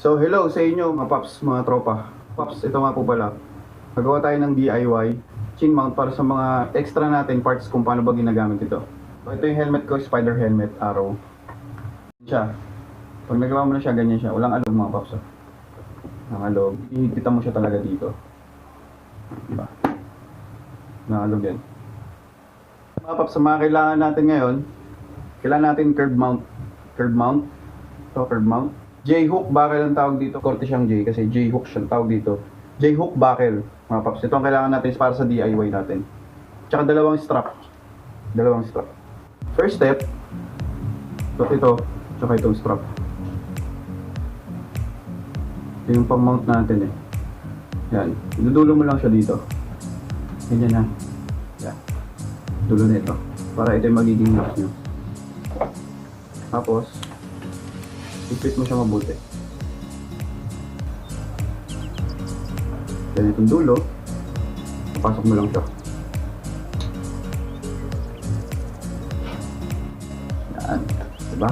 So hello sa inyo mga paps, mga tropa. Paps, ito nga po pala. Nagawa tayo ng DIY chin mount para sa mga extra natin parts kung paano ba ginagamit ito. So ito yung helmet ko, spider helmet, arrow. Siya. Pag nagawa mo na siya, ganyan siya. Walang alog mga paps. Walang alog. Ihigpitan mo siya talaga dito. Diba? Walang alog yan. Mga paps, sa mga kailangan natin ngayon, kailangan natin curve mount. Curve mount. Ito, curve mount. J-hook buckle ang tawag dito. Korte siyang J kasi J-hook siyang tawag dito. J-hook buckle, mga paps. Ito ang kailangan natin para sa DIY natin. Tsaka dalawang strap. Dalawang strap. First step, ito, tsaka itong strap. Ito yung pang-mount natin eh. Yan. Idudulo mo lang siya dito. Ganyan ha. Yan. Dulo nito. Para ito yung magiging lock nyo. Tapos, ipit mo siya mabuti. Then itong dulo, papasok mo lang siya. Yan. Diba?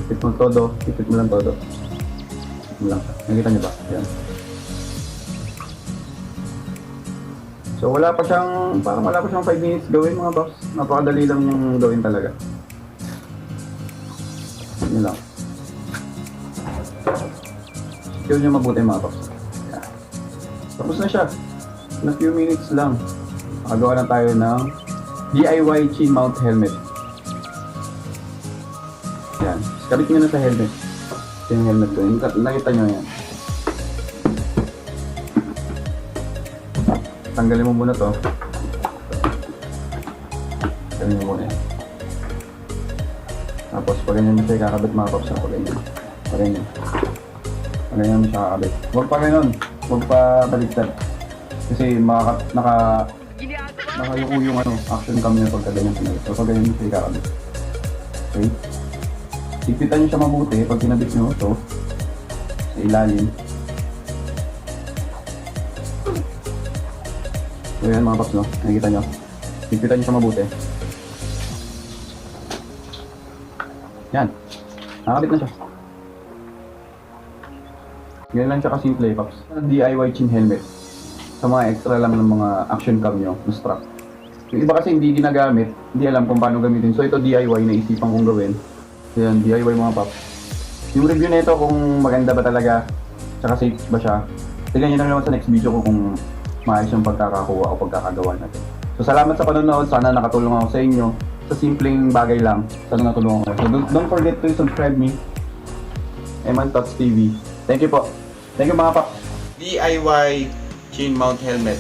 Ipit mo todo. Ipit mo lang todo. Ipit mo lang siya. Nakita niyo ba? Yan. So wala pa siyang, parang wala pa siyang 5 minutes gawin mga boss. Napakadali lang yung gawin talaga. Yan lang. Secure nyo mabuti mga paps. Yeah. Tapos na siya. In a few minutes lang. Makagawa na tayo ng DIY ChinMount helmet. Yan. Kabit nyo na sa helmet. Ito yung helmet ko. Nakita nyo yan. Tanggalin mo muna to. Tanggalin mo muna yan. Tapos pag ganyan mo siya ikakabit mga paps. Pag ganyan. Pag ganyan. Ganyan mo siya kakabit. Huwag pa ganun. Huwag pa baliktad. Kasi nakayuko yung action cam niya pagka ganyan pinabit. So pag ganyan mo siya kakabit. Okay? Higpitan niyo siya mabuti pag kinabit nyo ito sa ilalim. So yan mga paps, no? Nakikita nyo. Higpitan niyo siya mabuti. Yan. Nakakabit na siya. Ganyan lang siya kasimple, paps. DIY chin helmet. Sa mga extra lang ng mga action cam nyo, na strap. Yung iba kasi hindi ginagamit, hindi alam kung paano gamitin. So ito DIY, naisipan kong gawin. So yan, DIY mga paps. Yung review na ito kung maganda ba talaga, tsaka safe ba siya. Tignan nyo na naman sa next video ko kung maayos yung pagkakakuha o pagkakagawa natin. So salamat sa panonood, sana nakatulong ako sa inyo. Sa simpleng bagay lang, sana natulungan ko. So don't forget to subscribe me, Emman TOTS TV. Thank you po. Thank you mga paps. DIY chin mount helmet.